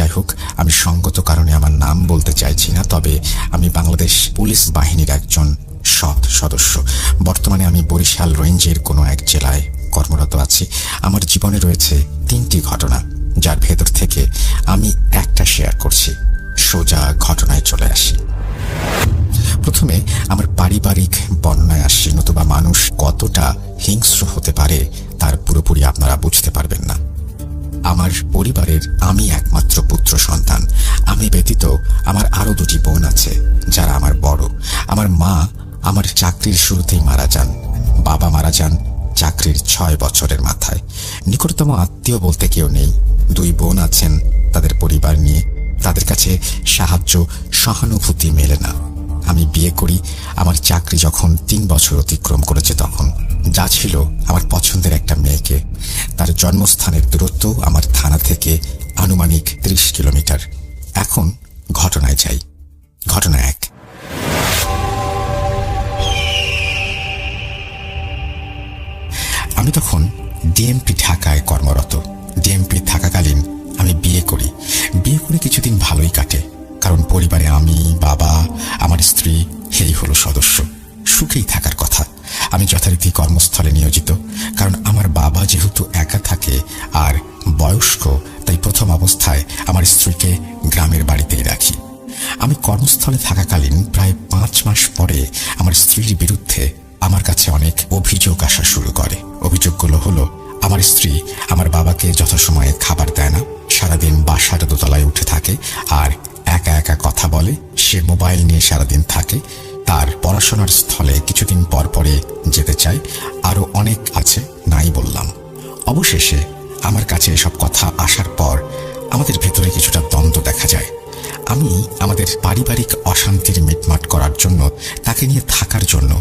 যাই হোক, আমি সঙ্গত কারণে আমার নাম বলতে চাইছি না, তবে আমি বাংলাদেশ পুলিশ বাহিনীর একজন সৎ সদস্য। বর্তমানে আমি বরিশাল রেঞ্জের কোনো এক জেলায় কর্মরত আছি। আমার জীবনে রয়েছে 3টি ঘটনা, যার ভেতর থেকে আমি একটা শেয়ার করছি। সোজা ঘটনায় চলে আসি। প্রথমে আমার পারিবারিক বর্ণনায় আসছি, নতুবা মানুষ কতটা হিংস্র হতে পারে তার পুরোপুরি আপনারা বুঝতে পারবেন না। আমার পরিবারের আমি একমাত্র পুত্র সন্তান। আমি ব্যতীত আমার আরো 2টি বোন আছে, যারা আমার বড়। আমার মা আমার চাকরির শুরুতেই মারা যান। বাবা মারা যান চাকরির 6 বছরের মাথায়। নিকটতম আত্মীয় বলতে কেউ নেই। 2 বোন আছেন তাদের পরিবার নিয়ে, তাদের কাছে সাহায্য সহানুভূতি মেলে না। আমি বিয়ে করি। আমার চাকরি যখন 3 বছর অতিক্রম করেছে, তখন যা ছিল আমার পছন্দের একটা মেয়েকে। তার জন্মস্থানের দূরত্ব আমার থানা থেকে আনুমানিক 30 কিলোমিটার। এখন ঘটনায় যাই। ঘটনা 1। আমি তখন ডিএমপি ঢাকায় কর্মরত। ডিএমপি থাকাকালীন আমি বিয়ে করি। বিয়ে করে কিছুদিন ভালোই কাটে, কারণ পরিবারে আমি, বাবা, আমার স্ত্রী, এই হলো সদস্য। সুখেই থাকার কথা। আমি যথারীতি কর্মস্থলে নিয়োজিত, কারণ আমার বাবা যেহেতু একা থাকে আর বয়স্ক, তাই প্রথম অবস্থায় আমার স্ত্রীকে গ্রামের বাড়িতেই রাখি। আমি কর্মস্থলে থাকাকালীন প্রায় 5 মাস পরে আমার স্ত্রীর বিরুদ্ধে আমার কাছে অনেক অভিযোগ আসা শুরু করে। অভিযোগগুলো হলো, আমার স্ত্রী আমার বাবাকে যথাসময়ে খাবার দেয় না, সারাদিন বাসার দোতলায় উঠে থাকে আর একা একা কথা বলে, সে মোবাইল নিয়ে সারাদিন থাকে, তার পড়াশোনার স্থলে কিছুদিন পর পরে যেতে চায়, আরো অনেক আছে, নাই বললাম। অবশেষে আমার কাছে এসব কথা আসার পর আমাদের ভেতরে কিছুটা দ্বন্দ্ব দেখা যায়। আমি আমাদের পারিবারিক অশান্তির মিটমাট করার জন্য, তাকে নিয়ে থাকার জন্য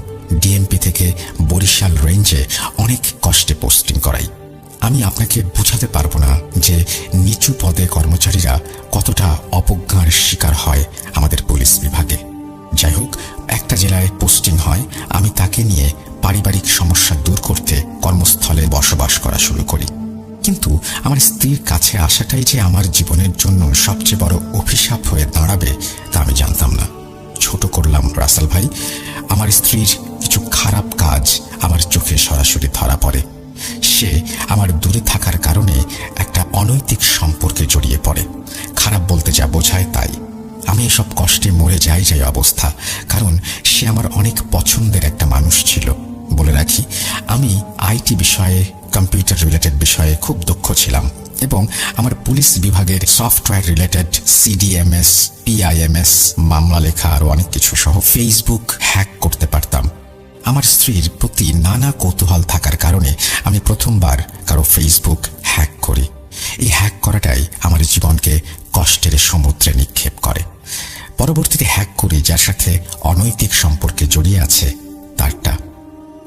ডিএমপি থেকে বরিশাল রেঞ্জে অনেক কষ্টে পোস্টিং করাই। আমি আপনাকে বোঝাতে পারবো না যে নিচু পদে কর্মচারীরা কতটা অবজ্ঞার শিকার হয় আমাদের পুলিশ বিভাগে। যাই হোক, একটা জেলায় পোস্টিং হয়। আমি তাকে নিয়ে পারিবারিক সমস্যা দূর করতে কর্মস্থলে বসবাস করা শুরু করি। কিন্তু আমার স্ত্রীর কাছে আসাটাই যে আমার জীবনের জন্য সবচেয়ে বড় অভিশাপ হয়ে দাঁড়াবে তা আমি জানতাম না। ছোট করলাম রাসেল ভাই। আমার স্ত্রীর কিছু খারাপ কাজ আমার চোখে সরাসরি ধরা পড়ে। সে আমার দূরে থাকার কারণে একটা অনৈতিক সম্পর্কে জড়িয়ে পড়ে। খারাপ বলতে যা বোঝায় তাই। আমি এসব কষ্টে মরে যাই অবস্থা, কারণ সে আমার অনেক পছন্দের একটা মানুষ ছিল। বলে রাখি, আমি আইটি বিষয়ে, কম্পিউটার রিলেটেড বিষয়ে খুব দক্ষ ছিলাম এবং আমার পুলিশ বিভাগের সফটওয়্যার রিলেটেড সিডিএমএস, পিআইএমএস, মামলা লেখা আরো অনেক কিছু সহ ফেসবুক হ্যাক করতে পারতাম। আমার স্ত্রীর প্রতি নানা কৌতূহল থাকার কারণে আমি প্রথমবার কারো ফেসবুক হ্যাক করি। এই হ্যাক করাটাই আমার জীবনকে কষ্টের সমুদ্রে নিক্ষেপ করে। পরবর্তীতে হ্যাক করি যার সাথে অনৈতিক সম্পর্কে জড়িয়ে আছে তারটা।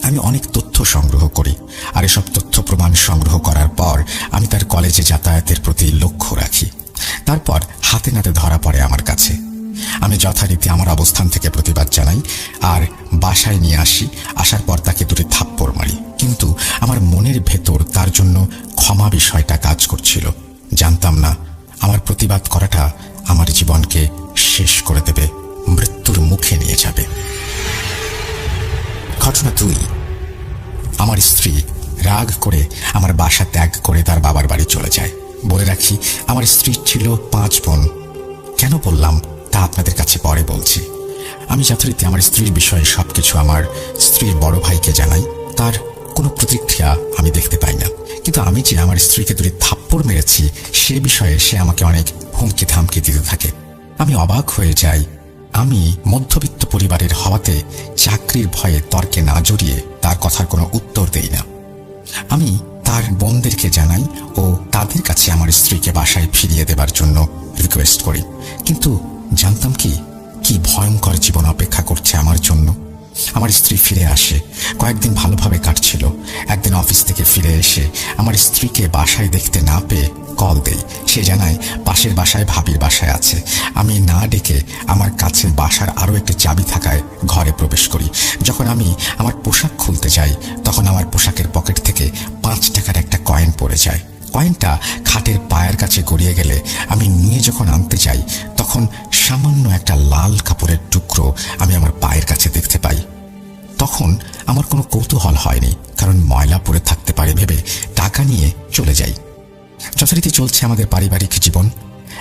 আমি অনেক তথ্য সংগ্রহ করি, আর এসব তথ্য প্রমাণ সংগ্রহ করার পর আমি তার কলেজে যাতায়াতের প্রতি লক্ষ্য রাখি। তারপর হাতে নাতে ধরা পড়ে আমার কাছে। আমি যথারীতি আমার অবস্থান থেকে প্রতিবাদ জানাই আর বাসায় নিয়ে আসি। আসার পর তাকে 2টি থাপ্পড় মারি, কিন্তু আমার মনের ভেতর তার জন্য ক্ষমা বিষয়টা কাজ করছিল। জানতাম না আমার প্রতিবাদ করাটা আমার জীবনকে শেষ করে দেবে, মৃত্যুর মুখে নিয়ে যাবে। ঘটনা 2। আমার স্ত্রী রাগ করে আমার বাসা ত্যাগ করে তার বাবার বাড়ি চলে যায়। বলে রাখি, আমার স্ত্রীর ছিল 5 বোন। কেন বললাম তা আপনাদের কাছে পরে বলছি। আমি যথারীতি আমার স্ত্রীর বিষয়ে সবকিছু আমার স্ত্রীর বড় ভাইকে জানাই। তার কোনো প্রতিক্রিয়া আমি দেখতে পাই না, কিন্তু আমি যে আমার স্ত্রীকে 2টি থাপ্পড় মেরেছি সে বিষয়ে সে আমাকে অনেক হুমকি ধামকি দিতে থাকে। আমি অবাক হয়ে যাই। আমি মধ্যবিত্ত পরিবারের হওয়াতে চাকরির ভয়ে তর্কে না জড়িয়ে তার কথার কোনো উত্তর দেই না। আমি তার বোনদেরকে জানাই ও তাদের কাছে আমার স্ত্রীকে বাসায় ফিরিয়ে দেবার জন্য রিকোয়েস্ট করি। কিন্তু জানতাম কি ভয়ঙ্কর জীবন অপেক্ষা করছে আমার জন্য। আমার স্ত্রী ফিরে আসে। কয়েকদিন ভালোভাবে কাটছিল। একদিন অফিস থেকে ফিরে এসে আমার স্ত্রীকে বাসায় দেখতে না পেয়ে কল দেই। সে জানায় পাশের বাসায় ভাবির বাসায় আছে। আমি না ডেকে আমার কাছে বাসার আরো একটি চাবি থাকায় ঘরে প্রবেশ করি। যখন আমি আমার পোশাক খুলতে যাই তখন আমার পোশাকের পকেট থেকে 5 টাকার একটা কয়েন পড়ে যায়। কয়েনটা খাটের পায়ের কাছে গড়িয়ে গেলে আমি নিয়ে যখন আনতে যাই তখন সামান্য একটা লাল কাপড়ের টুকরো আমি আমার পায়ের কাছে দেখতে পাই। তখন আমার কোনো কৌতূহল হয়নি, কারণ ময়লা পড়ে থাকতে পারে ভেবে টাকা নিয়ে চলে যাই। যথারীতি চলছে আমাদের পারিবারিক জীবন।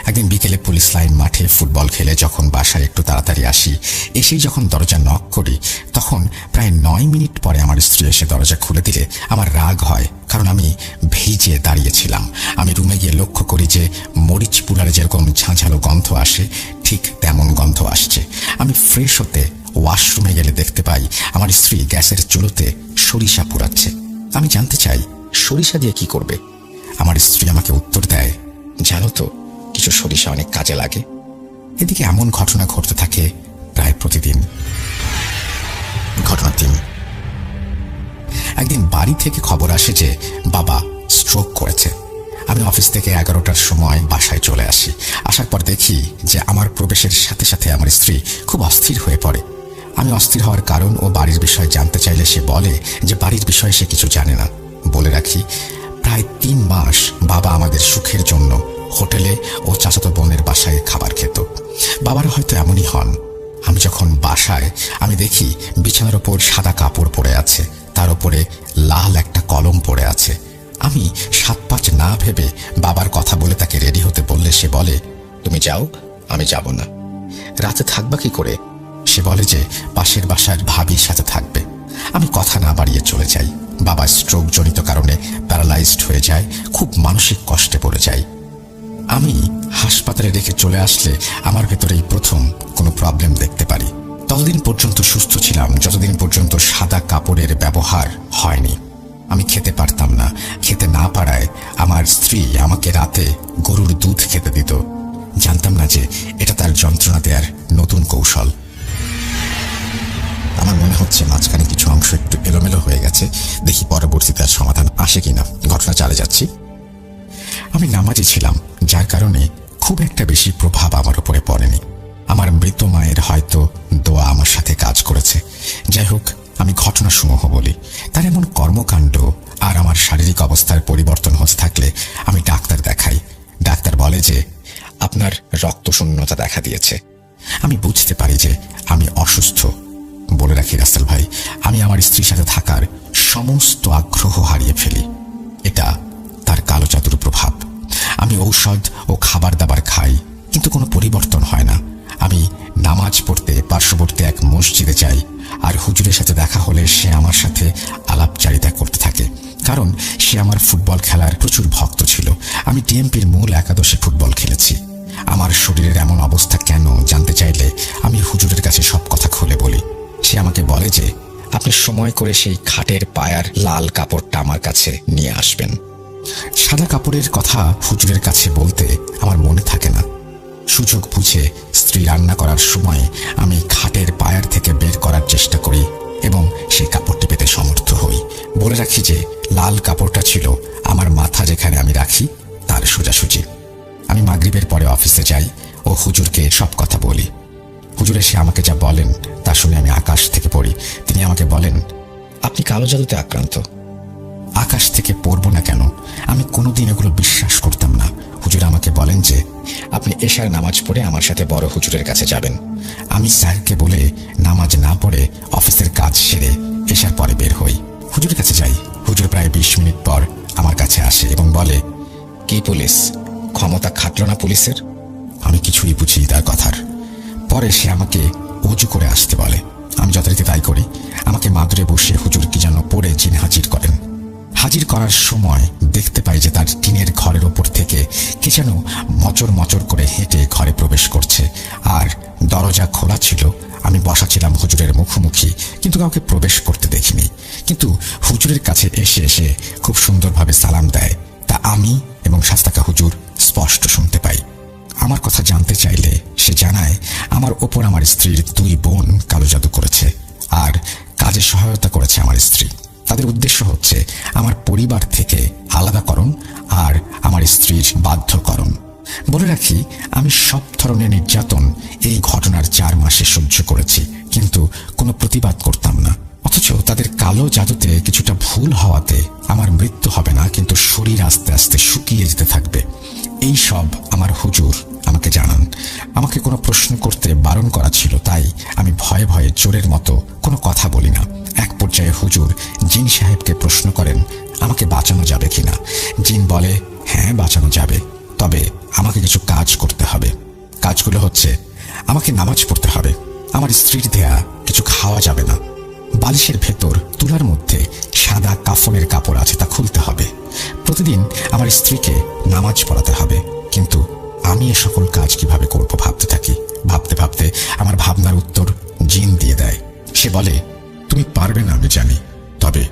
একদিন বিকেলে পুলিশ লাইন মাঠে ফুটবল খেলে যখন বাসায় একটু তাড়াতাড়ি আসি, এসেই যখন দরজা নক করি তখন প্রায় 9 মিনিট পরে আমার স্ত্রী এসে দরজা খুলে দিলে আমার রাগ হয়, কারণ আমি ভিজে দাঁড়িয়েছিলাম। আমি রুমে গিয়ে লক্ষ্য করি যে মরিচ পুড়ারে যেরকম ঝাঁঝালো গন্ধ আসে ঠিক তেমন গন্ধ আসছে। আমি ফ্রেশ হতে ওয়াশরুমে গেলে দেখতে পাই আমার স্ত্রী গ্যাসের চুলোতে সরিষা পোড়াচ্ছে। আমি জানতে চাই সরিষা দিয়ে কি করবে। আমার স্ত্রী আমাকে উত্তর দেয়, জানো তো, কিছু সরিষা অনেক কাজে লাগে। এদিকে এমন ঘটনা ঘটতে থাকে প্রায় প্রতিদিন। ঘটনা 3। একদিন বাড়ি থেকে খবর আসে যে বাবা স্ট্রোক করেছে। আমি অফিস থেকে 11টার সময় বাসায় চলে আসি। আসার পর দেখি যে আমার প্রবেশের সাথে সাথে আমার স্ত্রী খুব অস্থির হয়ে পড়ে। আমি অস্থির হওয়ার কারণ ও বাড়ির বিষয়ে জানতে চাইলে সে বলে যে বাড়ির বিষয়ে সে কিছু জানে না। বলে রাখি, প্রায় 3 মাস বাবা আমাদের সুখের জন্য হোটেলে ও চাচাতো বোনের বাসায় খাবার খেত। বাবার হয়তো এমনই হন। আমি যখন বাসায় আমি দেখি বিছানার ওপর সাদা কাপড় পরে আছে, তার উপরে লাল একটা কলম পড়ে আছে। আমি 7-5 না ভেবে বাবার কথা বলে তাকে রেডি হতে বললে সে বলে, তুমি যাও, আমি যাব না। রাতে থাকবা কি করে? সে বলে যে পাশের বাসার ভাবির সাথে থাকবে। আমি কথা না বাড়িয়ে চলে যাই। বাবা স্ট্রোক জনিত কারণে প্যারালাইজড হয়ে যায়, খুব মানসিক কষ্টে পড়ে যায়। আমি হাসপাতালে রেখে চলে আসলে আমার ভেতরেই প্রথম কোনো প্রবলেম দেখতে পারি। ততদিন পর্যন্ত সুস্থ ছিলাম যতদিন পর্যন্ত সাদা কাপড়ের ব্যবহার হয়নি। আমি খেতে পারতাম না। খেতে না পারায় আমার স্ত্রী আমাকে রাতে গরুর দুধ খেতে দিত। জানতাম না যে এটা তার যন্ত্রণা দেওয়ার নতুন কৌশল। আমার মনে হচ্ছে মাঝখানে কিছু অংশ একটু এলোমেলো হয়ে গেছে, দেখি পরবর্তীতে আর সমাধান আসে কিনা। ঘটনা চালিয়ে যাচ্ছি। আমি নামাজি ছিলাম, যার কারণে খুব একটা বেশি প্রভাব আমার উপরে পড়েনি। আমার মৃত মায়ের হয়তো দোয়া আমার সাথে কাজ করেছে। যাই হোক, আমি ঘটনাসমূহ বলি। তার এমন কর্মকাণ্ড আর আমার শারীরিক অবস্থার পরিবর্তন হতে থাকলে আমি ডাক্তার দেখাই। ডাক্তার বলে যে আপনার রক্তশূন্যতা দেখা দিয়েছে। আমি বুঝতে পারি যে আমি অসুস্থ। বলে রাখি রাসেল ভাই, আমি আমার স্ত্রীর সাথে থাকার সমস্ত আগ্রহ হারিয়ে ফেলি। এটা তার কালো জাদুর প্রভাব। আমি ঔষধ ও খাবার দাবার খাই, কিন্তু কোনো পরিবর্তন হয় না। আমি নামাজ পড়তে পার্শ্ববর্তী এক মসজিদে যাই, আর হুজুরের সাথে দেখা হলে সে আমার সাথে আলাপচারিতা করতে থাকে, কারণ সে আমার ফুটবল খেলার প্রচুর ভক্ত ছিল। আমি ডিএমপির মূল একাদশে ফুটবল খেলেছি। আমার শরীরের এমন অবস্থা কেন জানতে চাইলে আমি হুজুরের কাছে সব কথা খুলে বলি। সে আমাকে বলে যে আপনি সময় করে সেই খাটের পায়ার লাল কাপড়টা আমার কাছে নিয়ে আসবেন। সাদা কাপড়ের কথা হুজুরের কাছে বলতে আমার মনে থাকে না। সুযোগ বুঝে স্ত্রী রান্না করার সময় আমি খাটের পায়ার থেকে বের করার চেষ্টা করি এবং সেই কাপড়টি পেতে সমর্থ হই। বলে রাখি যে লাল কাপড়টা ছিল আমার মাথা যেখানে আমি রাখি তার সোজাসুজি। আমি মাগরিবের পরে অফিসে যাই ও হুজুরকে সব কথা বলি। হুজুর এসে আমাকে যা বলেন তা শুনে আমি আকাশ থেকে পড়ি। তিনি আমাকে বলেন, আপনি কালো জাদুতে আক্রান্ত। আকাশ থেকে পড়ব না কেন? আমি কোনোদিন এগুলো বিশ্বাস করতাম না। হুজুর আমাকে বলেন যে আপনি এশার নামাজ পড়ে আমার সাথে বড় হুজুরের কাছে যাবেন। আমি স্যারকে বলে নামাজ না পড়ে অফিসের কাজ সেরে এশার পরে বের হই। হুজুরের কাছে যাই। হুজুর প্রায় 20 মিনিট পর আমার কাছে আসে এবং বলে, কি পুলিশ, ক্ষমতা খাটল না পুলিশের? আমি কিছুই বুঝি তার কথার। পরে সে আমাকে উজু করে আসতে বলে। আমি যথারীতি তাই করি। আমাকে মাদুরে বসে হুজুর কি যেন পড়ে জিন হাজির করেন। হাজির করার সময় দেখতে পাই যে তার টিনের ঘরের ওপর থেকে কে যেন মচর মচর করে হেঁটে ঘরে প্রবেশ করছে, আর দরজা খোলা ছিল। আমি বসা ছিলাম হুজুরের মুখোমুখি, কিন্তু কাউকে প্রবেশ করতে দেখিনি। কিন্তু হুজুরের কাছে এসে এসে খুব সুন্দরভাবে সালাম দেয়, তা আমি এবং শাস্তাকা হুজুর স্পষ্ট শুনতে পাই। আমার কথা জানতে চাইলে সে জানায় আমার ওপর আমার স্ত্রীর 2 বোন কালো জাদু করেছে, আর কাজে সহায়তা করেছে আমার স্ত্রী। তাদের উদ্দেশ্য হচ্ছে আমার পরিবার থেকে আলাদাকরণ আর আমার স্ত্রীর বাধ্যকরণ। বলে রাখি, আমি সব ধরনের নির্যাতন এই ঘটনার 4 মাসে সহ্য করেছি, কিন্তু কোনো প্রতিবাদ করতাম না। অথচ তাদের কালো জাদুতে কিছুটা ভুল হওয়াতে আমার মৃত্যু হবে না, কিন্তু শরীর আস্তে আস্তে শুকিয়ে যেতে থাকবে। এই সব আমার হুজুর আমাকে জানান। আমাকে কোনো প্রশ্ন করতে বারণ করা ছিল, তাই আমি ভয়ে ভয়ে চোরের মতো কোনো কথা বলি না। এক পর্যায়ে হুজুর জিন সাহেবকে প্রশ্ন করেন আমাকে বাঁচানো যাবে কিনা। জিন বলে হ্যাঁ বাঁচানো যাবে, তবে আমাকে কিছু কাজ করতে হবে। কাজগুলো হচ্ছে আমাকে নামাজ পড়তে হবে, আমার স্ত্রীর দেয়া কিছু খাওয়া যাবে না, বালিশের ভেতর তুলার মধ্যে সাদা কাফনের কাপড় আছে তা খুলতে হবে, প্রতিদিন আমার স্ত্রীকে নামাজ পড়াতে হবে। কিন্তু আমি এ সকল কাজ কিভাবে করব ভাবতে থাকি। ভাবতে ভাবতে আমার ভাবনার উত্তর জিন দিয়ে দেয়। সে বলে তুমি পারবে না আমি জানি, তবে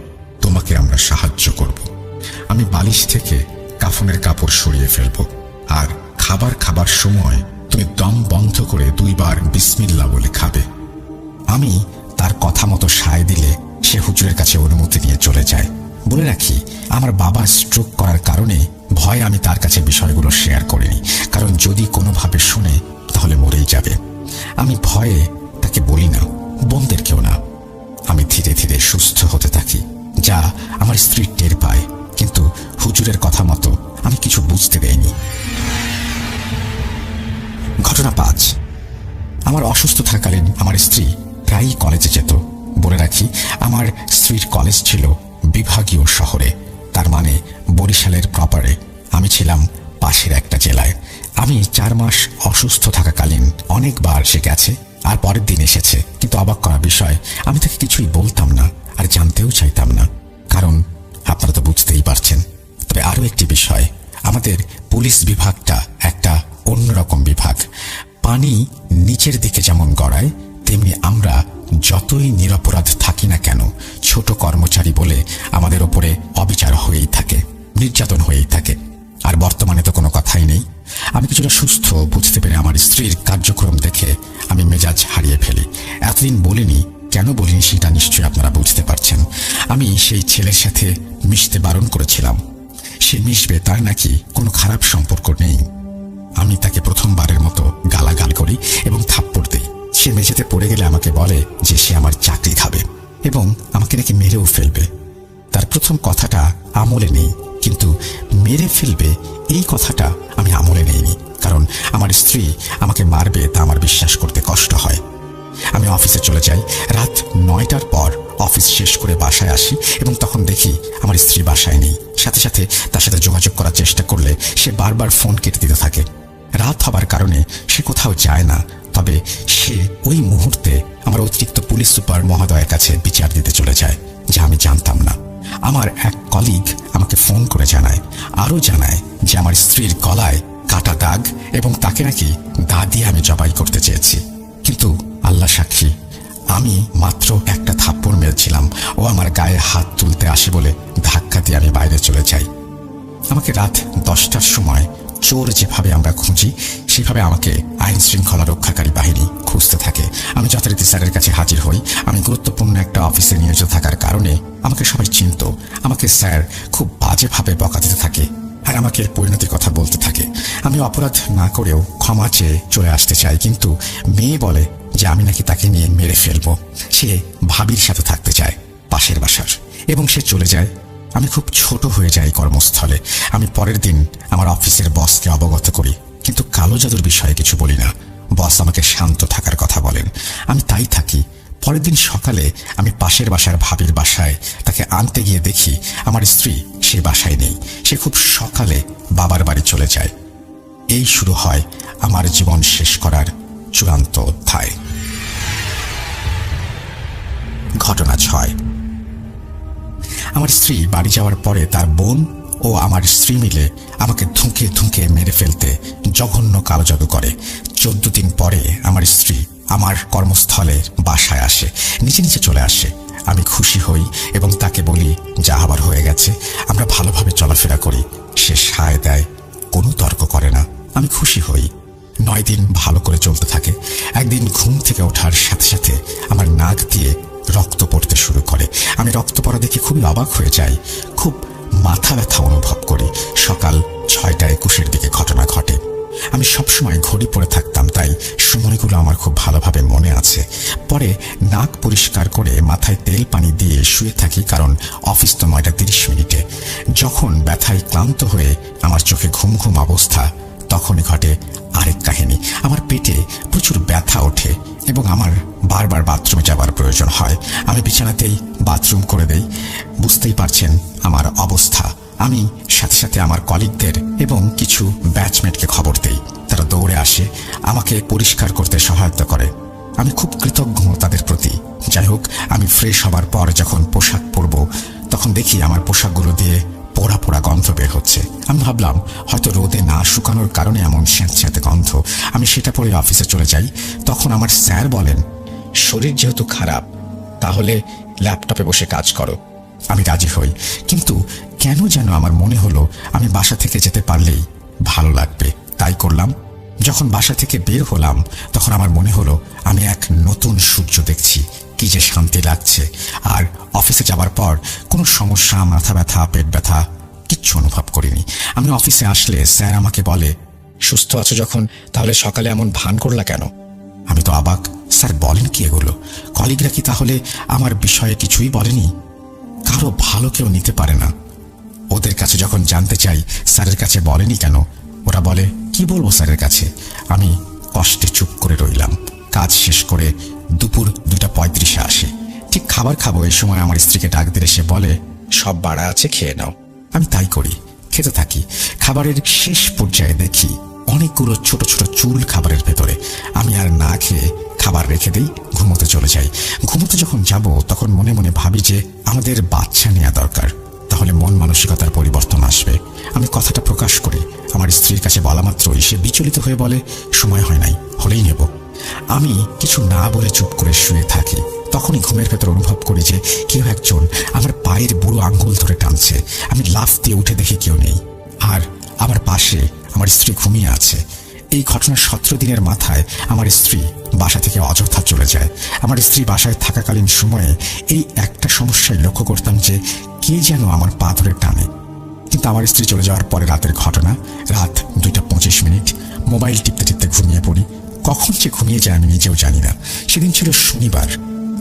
তোমাকে আমরা সাহায্য করব। আমি বালিশ থেকে কাফনের কাপড় সরিয়ে ফেলব, আর খাবার সময় তুমি দম বন্ধ করে 2 বার বিসমিল্লাহ বলে খাবে। আমি তার কথা মতো সায় দিলে সে হুজুরের কাছে অনুমতি নিয়ে চলে যায়। বলে রাখি, আমার বাবা স্ট্রোক করার কারণে ভয়ে আমি তার কাছে বিষয়গুলো শেয়ার করিনি, কারণ যদি কোনোভাবে শুনে তাহলে মরেই যাবে। আমি ভয়ে তাকে বলি না, বোনদেরকেও না। আমি ধীরে ধীরে সুস্থ হতে থাকি, যা আমার স্ত্রী টের পায়, কিন্তু হুজুরের কথা মতো আমি কিছু বুঝতে দেইনি। ঘটনা 5। আমার অসুস্থ থাকাকালীন আমার স্ত্রী প্রায়ই কলেজে যেত। বলে রাখি, আমার স্ত্রীর কলেজ ছিল বিভাগীয় শহরে, তার মানে বরিশালের প্রপারে। আমি ছিলাম পাশের একটা জেলায়। আমি 4 মাস অসুস্থ থাকাকালীন অনেকবার সে গেছে আর পরের দিন এসেছে, কিন্তু অবাক করা বিষয় আমি তাকে কিছুই বলতাম না আর জানতেও চাইতাম না, কারণ আপনারা তো বুঝতেই পারছেন। তবে আরও একটি বিষয়, আমাদের পুলিশ বিভাগটা একটা অন্যরকম বিভাগ। পানি নিচের দিকে যেমন গড়ায়, তেমনি আমরা যতই নিরপরাধ থাকি না কেন, ছোট কর্মচারী বলে আমাদের ওপরে অবিচার হয়েই থাকে, নির্যাতন হয়েই থাকে। আর বর্তমানে তো কোনো কথাই নেই। আমি কিছুটা সুস্থ বুঝতে পেরে আমার স্ত্রীর কার্যক্রম দেখে আমি মেজাজ হারিয়ে ফেলি। এতদিন বলিনি, কেন বলিনি সেটা নিশ্চয়ই আপনারা বুঝতে পারছেন। আমি সেই ছেলের সাথে মিশতে বারণ করেছিলাম। সে মিশবে, তার নাকি কোনো খারাপ সম্পর্ক নেই। আমি তাকে প্রথমবারের মতো গালাগাল করি এবং থাপ্পড় দিই। সে মেঝেতে পড়ে গেলে আমাকে বলে যে সে আমার চাকরি খাবে এবং আমাকে নাকি মেরেও ফেলবে। তার প্রথম কথাটা আমলে নেই, কিন্তু মেরে ফেলবে এই কথাটা আমি আমলে নেইনি, কারণ আমার স্ত্রী আমাকে মারবে তা আমার বিশ্বাস করতে কষ্ট হয়। আমি অফিসে চলে যাই। রাত 9টার পর অফিস শেষ করে বাসায় আসি এবং তখন দেখি আমার স্ত্রী বাসায় নেই। সাথে সাথে তার সাথে যোগাযোগ করার চেষ্টা করলে সে বারবার ফোন কেটে দিতে থাকে। রাত হবার কারণে সে কোথাও যায় না, তবে সে ওই মুহূর্তে আমার অতিরিক্ত পুলিশ সুপার মহোদয়ের কাছে বিচার দিতে চলে যায়, যা আমি জানতাম না। আমার এক কলিগ আমাকে ফোন করে আরও জানায় যে আমার স্ত্রীর গলায় কাটা দাগ এবং তাকে নাকি দা দিয়ে আমি জবাই করতে চেয়েছি। কিন্তু আল্লাহ সাক্ষী, আমি মাত্র একটা থাপ্পড় মেরেছিলাম। ও আমার গায়ে হাত তুলতে আসে বলে ধাক্কা দিয়ে আমি বাইরে চলে যাই। আমাকে রাত 10টার সময় চোর যেভাবে আমরা খুঁজি, সেভাবে আমাকে আইন শৃঙ্খলা রক্ষাকারী বাহিনী খুঁজতে থাকে। আমি যথারীতি স্যারের কাছে হাজির হই। আমি গুরুত্বপূর্ণ একটা অফিসে নিয়োজিত থাকার কারণে আমাকে সবাই চিনত। আমাকে স্যার খুব বাজেভাবে বকা দিতে থাকে আর আমাকে পরিণতির কথা বলতে থাকে। আমি অপরাধ না করেও ক্ষমা চেয়ে চলে আসতে চাই, কিন্তু মেয়ে বলে যে আমি নাকি তাকে নিয়ে মেরে ফেলবো। সে ভাবির সাথে থাকতে চায় পাশের বাসার, এবং সে চলে যায়। আমি খুব ছোট হয়ে যাই কর্মস্থলে। আমি পরের দিন আমার অফিসের বসকে অবগত করি, কিন্তু কালো জাদুর বিষয়ে কিছু বলি না। বস আমাকে শান্ত থাকার কথা বলেন, আমি তাই থাকি। পরের দিন সকালে আমি পাশের বাসার ভাবির বাসায় তাকে আনতে গিয়ে দেখি আমার স্ত্রী সে বাসায় নেই। সে খুব সকালে বাবার বাড়ি চলে যায়। এই শুরু হয় আমার জীবন শেষ করার চূড়ান্ত অধ্যায়। ঘটনা 6। আমার স্ত্রী বাড়ি যাওয়ার পরে তার বোন ও আমার স্ত্রী মিলে আমাকে ধুঁকে ধুঁকে মেরে ফেলতে জঘন্য কালো জাদু করে। 14 দিন পরে আমার স্ত্রী আমার কর্মস্থলে বাসায় আসে, নিচে নিচে চলে আসে। আমি খুশি হই এবং তাকে বলি যা হবার হয়ে গেছে, আমরা ভালোভাবে চলাফেরা করি। সে সায় দেয়, কোনো তর্ক করে না। আমি খুশি হই। 9 দিন ভালো করে চলতে থাকে। একদিন ঘুম থেকে ওঠার সাথে সাথে আমার নাক দিয়ে রক্ত পড়তে শুরু করে। আমি রক্ত পড়া দেখে খুবই অবাক হয়ে যাই, খুব মাথা ব্যথা অনুভব করি। সকাল 6টা 21 দিকে ঘটনা ঘটে। আমি সবসময় ঘড়ি পরে থাকতাম, তাই সময়গুলো আমার খুব ভালোভাবে মনে আছে। পরে নাক পরিষ্কার করে মাথায় তেল পানি দিয়ে শুয়ে থাকি, কারণ অফিস তো 9:30। যখন ব্যথায় ক্লান্ত হয়ে আমার চোখে ঘুম ঘুম অবস্থা, তখনই ঘটে আরেক কাহিনী। আমার পেটে প্রচুর ব্যথা ওঠে এবং আমার বারবার বাথরুমে যাবার প্রয়োজন হয়। আমি বিছানাতেই বাথরুম করে দেই। বুঝতেই পারছেন আমার অবস্থা। আমি সাথে সাথে আমার কলিগদের এবং কিছু ব্যাচমেটকে খবর দেই। তারা দৌড়ে আসে, আমাকে পরিষ্কার করতে সহায়তা করে। আমি খুব কৃতজ্ঞ তাদের প্রতি। যাই হোক, আমি ফ্রেশ হবার পর যখন পোশাক পরব, তখন দেখি আমার পোশাকগুলো দিয়ে পোড়া পোড়া গন্ধ বের হচ্ছে। আমি ভাবলাম হয়তো রোদে না শুকানোর কারণে এমন স্যাঁতস্যাঁতে গন্ধ। আমি সেটা পরে অফিসে চলে যাই। তখন আমার স্যার বলেন, শরীর যেহেতু খারাপ, তাহলে ল্যাপটপে বসে কাজ করো। আমি রাজি হই, কিন্তু কেন যেন আমার মনে হলো আমি বাসা থেকে যেতে পারলেই ভালো লাগবে, তাই করলাম। যখন বাসা থেকে বের হলাম, তখন আমার মনে হলো আমি এক নতুন সূর্য দেখছি। কি যে শান্তি লাগছে। আর অফিসে যাবার পর কোনো সমস্যা, মাথা ব্যথা, পেট ব্যথা কিচ্ছু অনুভব করিনি। আমি অফিসে আসলে স্যার আমাকে বলে, সুস্থ আছো যখন, তাহলে সকালে এমন ভান করলা কেন? আমি তো অবাক। স্যার বলেন কি এগুলো? কলিগরা কি তাহলে আমার বিষয়ে কিছুই বলেনি? কারো ভালো কেউ নিতে পারে না। ওদের কাছে যখন জানতে চাই স্যারের কাছে বলেনি কেন, ওরা বলে, কি বলবো স্যারের কাছে? আমি কষ্টে চুপ করে রইলাম। কাজ শেষ করে দুপুর 2:35 আসে। ঠিক খাবার খাবো, এই সময় আমার স্ত্রীকে ডাক দিয়ে এসে বলে, সব বাড়া আছে, খেয়ে নাও। আমি তাই করি, খেতে থাকি। খাবারের শেষ পর্যায়ে দেখি অনেকগুলো ছোট ছোট চুল খাবারের ভেতরে। আমি আর না খেয়ে খাবার রেখে দিই, ঘুমোতে চলে যাই। ঘুমোতে যখন যাব, তখন মনে মনে ভাবি যে আমাদের বাচ্চা নেওয়া দরকার, তাহলে মন মানসিকতার পরিবর্তন আসবে। আমি কথাটা প্রকাশ করি। আমার স্ত্রীর কাছে বলা মাত্রই সে বিচলিত হয়ে বলে, সময় হয় নাই, হলেই নেব। আমি কিছু না বলে চুপ করে শুয়ে থাকি। তখনই ঘুমের ভেতর অনুভব করি যে কেউ একজন আমার পায়ের বুড়ো আঙ্গুল ধরে টানছে। আমি লাফ দিয়ে উঠে দেখি কেউ নেই, আর আমার পাশে আমার স্ত্রী ঘুমিয়ে আছে। এই ঘটনার 17 দিনের মাথায় আমার স্ত্রী বাসা থেকে অযথা চলে যায়। আমার স্ত্রী বাসায় থাকাকালীন সময়ে এই একটা সমস্যায় লক্ষ্য করতাম যে কে যেন আমার পা ধরে টানে। কিন্তু আমার স্ত্রী চলে যাওয়ার পরে রাতের ঘটনা, রাত 2:25। মোবাইল টিপতে টিপতে ঘুমিয়ে পড়ি। কখন যে ঘুমিয়ে যায় আমি নিজেও জানি না। সেদিন ছিল শনিবার,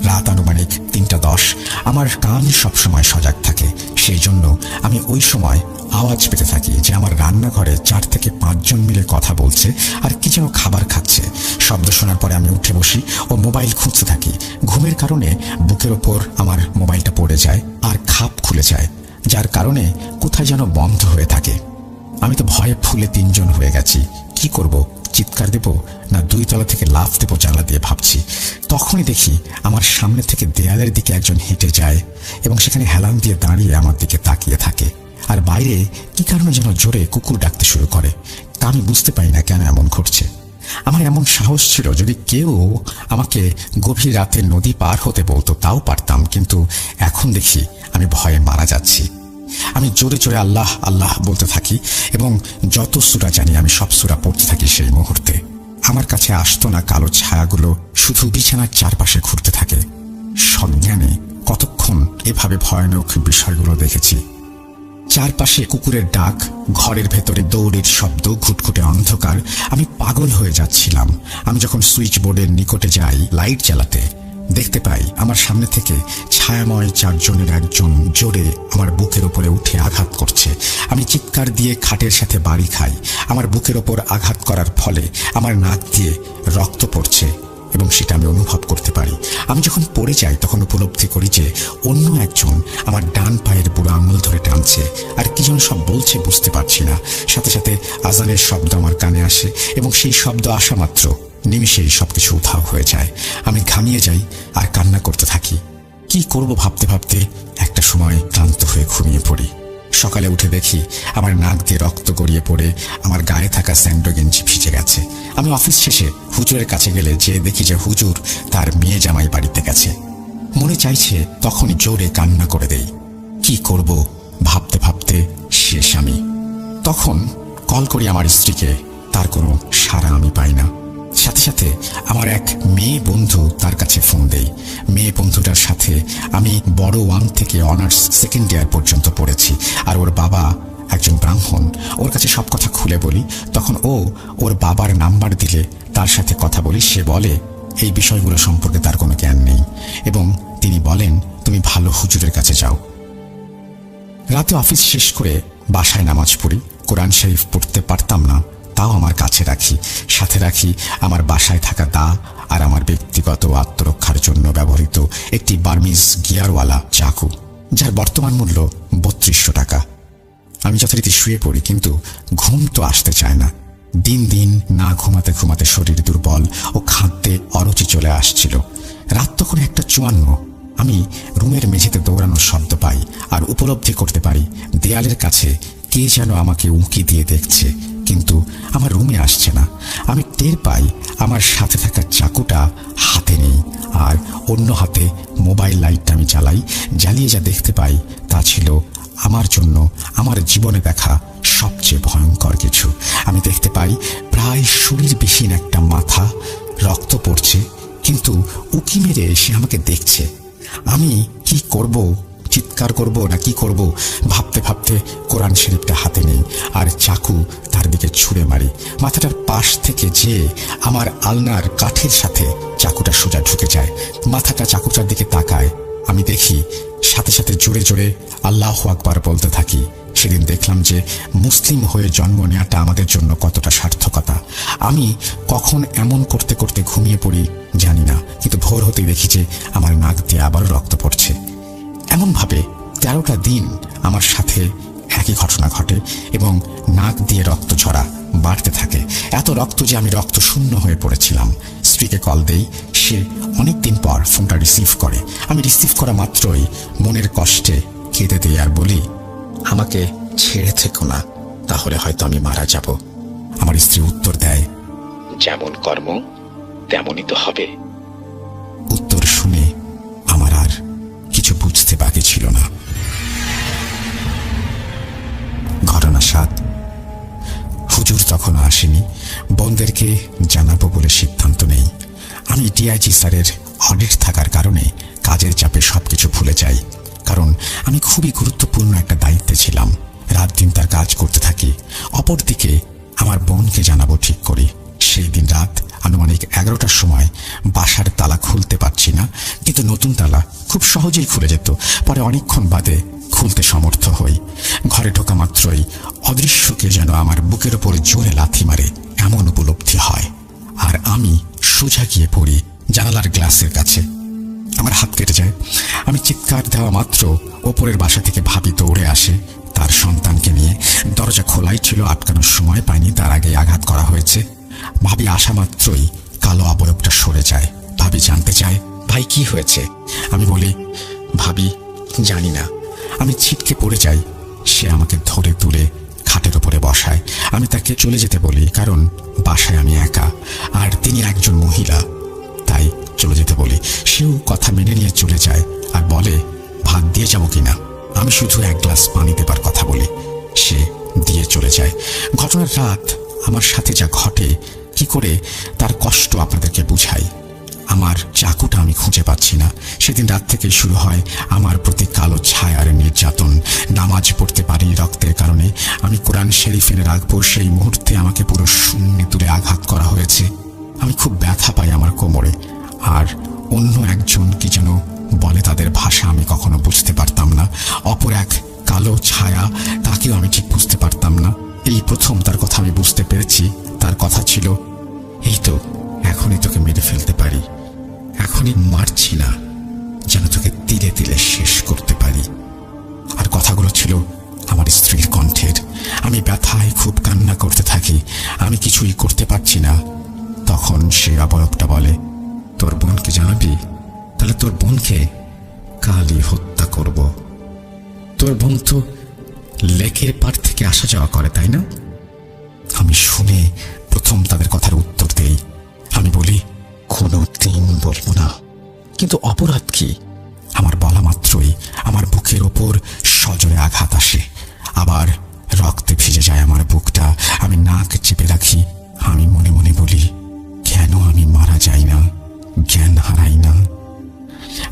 রাত আনুমানিক 3:10। আমার কান সবসময় সজাগ থাকে, সেই জন্য আমি ওই সময় আওয়াজ পেতে থাকি যে আমার রান্নাঘরে 4 থেকে 5 জন মিলে কথা বলছে আর কি যেন খাবার খাচ্ছে। শব্দ শোনার পরে আমি উঠে বসি ও মোবাইল খুঁজতে থাকি। ঘুমের কারণে বুকের ওপর আমার মোবাইলটা পড়ে যায় আর খাপ খুলে যায়, যার কারণে কোথায় যেন বন্ধ হয়ে থাকে। আমি তো ভয়ে ফুলে 3 জন হয়ে গেছি। কি করব? চিৎকার দেব না 2 তলা থেকে লাফ দেব জানলা দিয়ে ভাবছি। তখনই দেখি আমার সামনে থেকে দেয়ালের দিকে একজন হেঁটে যায় এবং সেখানে হেলান দিয়ে দাঁড়িয়ে আমার দিকে তাকিয়ে থাকে। আর বাইরে কি কারণে যেন জোরে কুকুর ডাকতে শুরু করে। তা আমি বুঝতে পারি না কেন এমন ঘটছে। আমার এমন সাহস ছিল, যদি কেউ আমাকে গভীর রাতে নদী পার হতে বলতো তাও পারতাম, কিন্তু এখন দেখি আমি ভয়ে মারা যাচ্ছি। আমি জোরে জোরে আল্লাহ আল্লাহ বলতে থাকি এবং যত সূরা জানি আমি সব সূরা পড়তে থাকি। সেই মুহূর্তে আমার কাছে আসতো না কালো ছায়াগুলো শুধু বিছানার চারপাশে ঘুরতে থাকে। সজ্ঞানে কতক্ষণ এভাবে ভয়ানক বিষয়গুলো দেখেছি। চারপাশে কুকুরের ডাক, ঘরের ভেতরে দৌড়ের শব্দ, ঘুটঘুটে অন্ধকার। আমি পাগল হয়ে যাচ্ছিলাম। আমি যখন সুইচ বোর্ডের নিকটে যাই লাইট জ্বালাতে, দেখতে পাই আমার সামনে থেকে ছায়াময় 4 জনের একজন জোরে আমার বুকের উপরে উঠে আঘাত করছে। আমি চিৎকার দিয়ে খাটের সাথে বাড়ি খাই। আমার বুকের ওপর আঘাত করার ফলে আমার নাক দিয়ে রক্ত পড়ছে এবং সেটা আমি অনুভব করতে পারি। আমি যখন পড়ে যাই তখন উপলব্ধি করি যে অন্য একজন আমার ডান পায়ের বুড়ো আঙুল ধরে টানছে আর কি যেন সব বলছে, বুঝতে পারছি না। সাথে সাথে আজানের শব্দ আমার কানে আসে এবং সেই শব্দ আসা মাত্র নিমিষেই সবকিছু উধাও হয়ে যায়। আমি ঘামিয়ে যাই আর কান্না করতে থাকি। কি করব ভাবতে ভাবতে একটা সময় ক্লান্ত হয়ে ঘুমিয়ে পড়ি। সকালে উঠে দেখি আমার নাক দিয়ে রক্ত গড়িয়ে পড়ে আমার গায়ে থাকা স্যান্ডো গেঞ্জি ভিজে গেছে। আমি অফিস শেষে হুজুরের কাছে গেলে যে দেখি যে হুজুর তার মেয়ে জামাই বাড়িতে গেছে। মনে চাইছে তখনই জোরে কান্না করে দেই। কি করব ভাবতে ভাবতে শেষ আমি। তখন কল করি আমার স্ত্রীকে, তার কোনো সাড়া আমি পাই না। সাথে সাথে আমার এক মেয়ে বন্ধু তার কাছে ফোন দেই। মেয়ে বন্ধুটার সাথে আমি বড় 1 থেকে অনার্স 2nd ইয়ার পর্যন্ত পড়েছি, আর ওর বাবা একজন ব্রাহ্মণ, ওর কাছে সব কথা খুলে বলি। তখন ও ওর বাবার নাম্বার দিলে তার সাথে কথা বলি। সে বলে এই বিষয়গুলো সম্পর্কে তার কোনো জ্ঞান নেই এবং তিনি বলেন তুমি ভালো হুজুরের কাছে যাও। রাতে অফিস শেষ করে বাসায় নামাজ পড়ি। কোরআন শরীফ পড়তে পারতাম না, তাও আমার কাছে রাখি। সাথে রাখি আমার বাসায় থাকা দা আর আমার ব্যক্তিগত আত্মরক্ষার জন্য ব্যবহৃত একটি বার্মিজ গিয়ারওয়ালা চাকু, যার বর্তমান মূল্য ৩২০০ টাকা। আমি যথারীতি শুয়ে পড়ি, কিন্তু ঘুম তো আসতে চায় না। দিন দিন না ঘুমাতে ঘুমাতে শরীর দুর্বল ও খাদ্যে অরুচি চলে আসছিল। রাত তখন ১:৫৪। আমি রুমের মেঝেতে দৌড়ানোর শব্দ পাই আর উপলব্ধি করতে পারি দেয়ালের কাছে কে যেন আমাকে উঁকি দিয়ে দেখছে, কিন্তু আমার রুমে আসছে না। আমি টের পাই আমার সাথে থাকা চাকুটা হাতে নেই, আর অন্য হাতে মোবাইল লাইটটা আমি জ্বালিয়ে যা দেখতে পাই তা ছিল আমার জন্য আমার জীবনে দেখা সবচেয়ে ভয়ঙ্কর কিছু। আমি দেখতে পাই প্রায় শরীরবিহীন একটা মাথা, রক্ত পড়ছে, কিন্তু উকি মেরে সে আমাকে দেখছে। আমি কি করব, চিৎকার করব না কি করব ভাবতে ভাবতে কোরআন শরীফটা হাতে নেই আর চাকু তার দিকে ছুঁড়ে মারি। মাথাটার পাশ থেকে যে আমার আলনার কাঠের সাথে চাকুটা সোজা ঢুকে যায়। মাথাটা চাকুটার দিকে তাকায়, আমি দেখি, সাথে সাথে জোরে জোরে আল্লাহু আকবার বলতে থাকি। সেদিন দেখলাম যে মুসলিম হয়ে জন্ম নেওয়াটা আমাদের জন্য কতটা সার্থকতা। আমি কখন এমন করতে করতে ঘুমিয়ে পড়ি জানি না, কিন্তু ভোর হতেই দেখি যে আমার নাক দিয়ে আবার রক্ত পড়ছে। এমনভাবে ১৩টা দিন আমার সাথে একই ঘটনা ঘটে এবং নাক দিয়ে রক্ত ঝরা বাড়তে থাকে। এত রক্ত যে আমি রক্ত শূন্য হয়ে পড়েছিলাম। স্ত্রীকে কল দেই, সে অনেকদিন পর ফোনটা রিসিভ করে। আমি রিসিভ করা মাত্রই মনের কষ্টে কেঁদে দিই আর বলি, আমাকে ছেড়ে থেকো না, তাহলে হয়তো আমি মারা যাব। আমার স্ত্রী উত্তর দেয়, যেমন কর্ম তেমনই তো হবে। উত্তর শুনে আমার আর কিছু বুঝতে বাকি ছিল না। ঘটনা ৭। হুজুর তখনও আসেনি। বোনদেরকে জানাবো বলে সিদ্ধান্ত নেই। আমি ডিআইজি স্যারের অডিট থাকার কারণে কাজের চাপে সবকিছু ভুলে যাই, কারণ আমি খুবই গুরুত্বপূর্ণ একটা দায়িত্বে ছিলাম। রাত দিন তার কাজ করতে থাকি। অপরদিকে আমার বোনকে জানাবো ঠিক করি। সেই দিন রাত আনুমানিক ১১টার সময় বাসার তালা খুলতে পারছি না, কিন্তু নতুন তালা খুব সহজেই খুলে যেত। পরে অনেকক্ষণ বাদে খুলতে সমর্থ হই। ঘরে ঢোকা মাত্রই অদৃশ্যকে যেন আমার বুকের ওপর জোরে লাথি মারে এমন উপলব্ধি হয়, আর আমি সোজা গিয়ে পড়ি জানালার গ্লাসের কাছে। আমার হাত কেটে যায়। আমি চিৎকার দেওয়া মাত্র ওপরের বাসা থেকে ভাবি দৌড়ে আসে তার সন্তানকে নিয়ে। দরজা খোলাই ছিল, আটকানোর সময় পাইনি, তার আগে আঘাত করা হয়েছে। ভাবি আসা মাত্রই কালো আবরণটা সরে যায়। ভাবি জানতে চায়, ভাই কি হয়েছে? আমি বলি, ভাবি জানি না। আমি ছিটকে পড়ে যাই। সে আমাকে ধরে তুলে খাটের উপরে বসায়। আমি তাকে চলে যেতে বলি, কারণ বাসায় আমি একা আর তিনি একজন মহিলা, তাই চলে যেতে বলি। সেও কথা মেনে নিয়ে চলে যায় আর বলে ভাত দিয়ে যাবো কিনা। আমি শুধু ১ গ্লাস পানি দেবার কথা বলি। সে দিয়ে চলে যায়। ঘটনার রাত আমার সাথে যা ঘটে, কি করে তার কষ্ট আপনাদেরকে বুঝাই। আমার চাকুটা আমি খুঁজে পাচ্ছি না। সেদিন রাত থেকেই শুরু হয় আমার প্রতি কালো ছায়ার নির্যাতন। নামাজ পড়তে পারি রক্তের কারণে। আমি কোরআন শরীফ এনে রাখবো, সেই মুহূর্তে আমাকে পুরো শূন্যে তুলে আঘাত করা হয়েছে। আমি খুব ব্যথা পাই আমার কোমরে, আর অন্য একজন কি যেন বলে তাদের ভাষা আমি কখনো বুঝতে পারতাম না। অপর এক কালো ছায়া, তাকেও আমি ঠিক বুঝতে পারতাম না। এই প্রথম তার কথা আমি বুঝতে পেরেছি। তার কথা ছিল, এই তো এখনই তোকে মেরে ফেলতে পারি, এখনই মারছি না, যেন তোকে তিলে তিলে শেষ করতে পারি। আর কথাগুলো ছিল আমার স্ত্রীর কণ্ঠের। আমি ব্যথায় খুব কান্না করতে থাকি। আমি কিছুই করতে পারছি না। তখন সে অবয়বটা বলে, তোর বোনকে জানাবি? তাহলে তোর বোনকে কালই হত্যা করব। তোর বোন তো লেকের পাড় থেকে আসা যাওয়া করে, তাই না? আমি শুনে প্রথম তাদের কথার উত্তর দেই। আমি বলি, কোনোদিন বলবো না, কিন্তু অপরাধ কি? আমার বলা মাত্রই আমার বুকের ওপর সজোরে আঘাত আসে। আবার রক্তে ভিজে যায় আমার বুকটা। আমি নাক চেপে রাখি। আমি মনে মনে বলি, কেন আমি মারা যাই না, জ্ঞান হারাই না?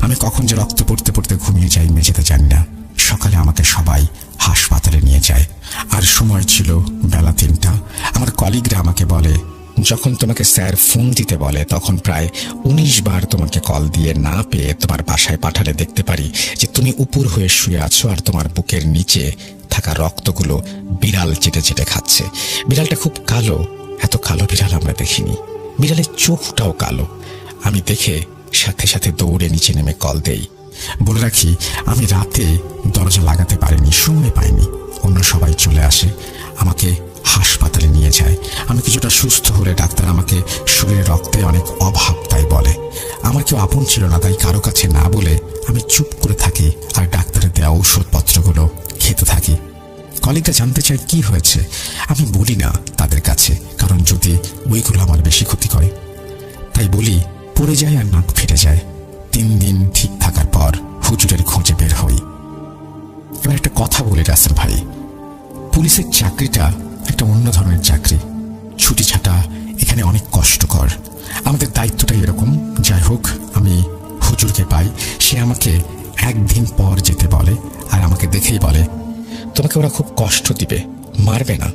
আমি কখন যে রক্ত পড়তে পড়তে ঘুমিয়ে যাই মেঝেতে জানি না। সকালে আমাকে সবাই হাসপাতালে নিয়ে যায়। আর সময় ছিল বেলা 3টা। আমার কলিগরা আমাকে বলে, যখন তোমাকে স্যার ফোন দিতে বলে তখন প্রায় 19 বার তোমাকে কল দিয়ে না পেয়ে তোমার বাসায় পাঠালে দেখতে পারি যে তুমি উপর হয়ে শুয়ে আছো আর তোমার বুকের নিচে থাকা রক্তগুলো বিড়াল চেটে চেটে খাচ্ছে। বিড়ালটা খুব কালো, এত কালো বিড়াল আমরা দেখিনি। বিড়ালের চোখটাও কালো। আমি দেখে সাথে সাথে দৌড়ে নিচে নেমে কল দেই। বলে রাখি, আমি রাতে দরজা লাগাতে পারিনি, সময় পাইনি। অন্য সবাই চলে আসে, আমাকে হাসপাতালে নিয়ে যায়। আমি কিছুটা সুস্থ হলে ডাক্তার আমাকে শরীরে রক্তে অনেক অভাব তাই বলে। আমার কেউ আপন ছিল না, তাই কারো কাছে না বলে আমি চুপ করে থাকি আর ডাক্তারের দেওয়া ঔষধপত্রগুলো খেতে থাকি। কলিগরা জানতে চায় কি হয়েছে। আমি বলি না তাদের কাছে, কারণ যদি ওইগুলো আমার বেশি ক্ষতি করে। তাই বলি, পড়ে যায় আর নাক ফেটে যায়। 3 দিন ঠিক থাকার পর হুজুরের খোঁজে বের হই। এবার একটা কথা বলি রাসেল ভাই, পুলিশের চাকরিটা একটা অন্য ধরনের চাকরি। ছুটি ছাটা এখানে অনেক কষ্টকর। আমাদের দায়িত্বটাই এরকম। যাই হোক, আমি হুজুরকে পাই। সে আমাকে 1 দিন পর যেতে বলে আর আমাকে দেখেই বলে, তোমাকে ওরা খুব কষ্ট দিবে, মারবে না।